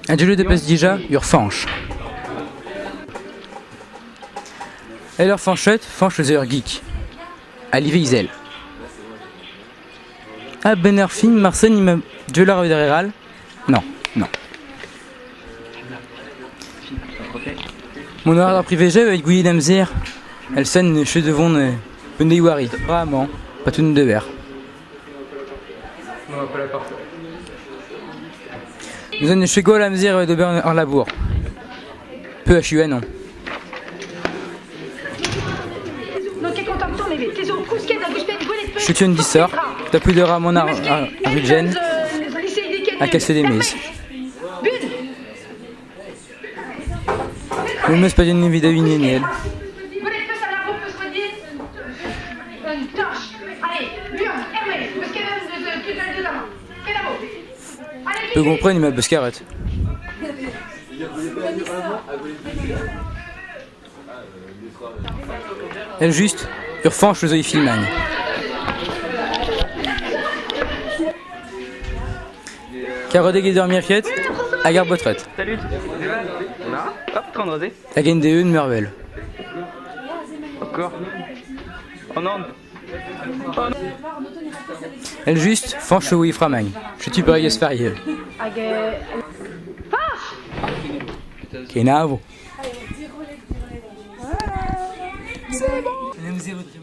Un jeu de passe déjà, ur fanch. Alors fanchet, fanch ur geek. Alive Isel. Ah bener film, Marcel il m'a de la derrière. Non, non. Mon ordre privé j'ai avec Gouillet d'Amzer. Elle sonne chez devant Beneiwari. Vraiment, pas tout de verre. Nous sommes chez Gouillet d'Amzer de Bern en labour. Peu HUN, non. Je suis une dissort, t'as plus de ramon à Rudgen, à casser des mises. Le mec pas d'une vidéo inénielle. Peu comprendre, il m'a buscarette. Elle juste, urfanche le zoï filmagne. Carodé dormir quiette, à garde retraite. Salut. Hop, 30 rosé. À gagne des une merveille. Encore. Oh non. Oh non. Elle juste, fanche où il framagne. Je suis pas Gaspariel. Kenavo. C'est bon.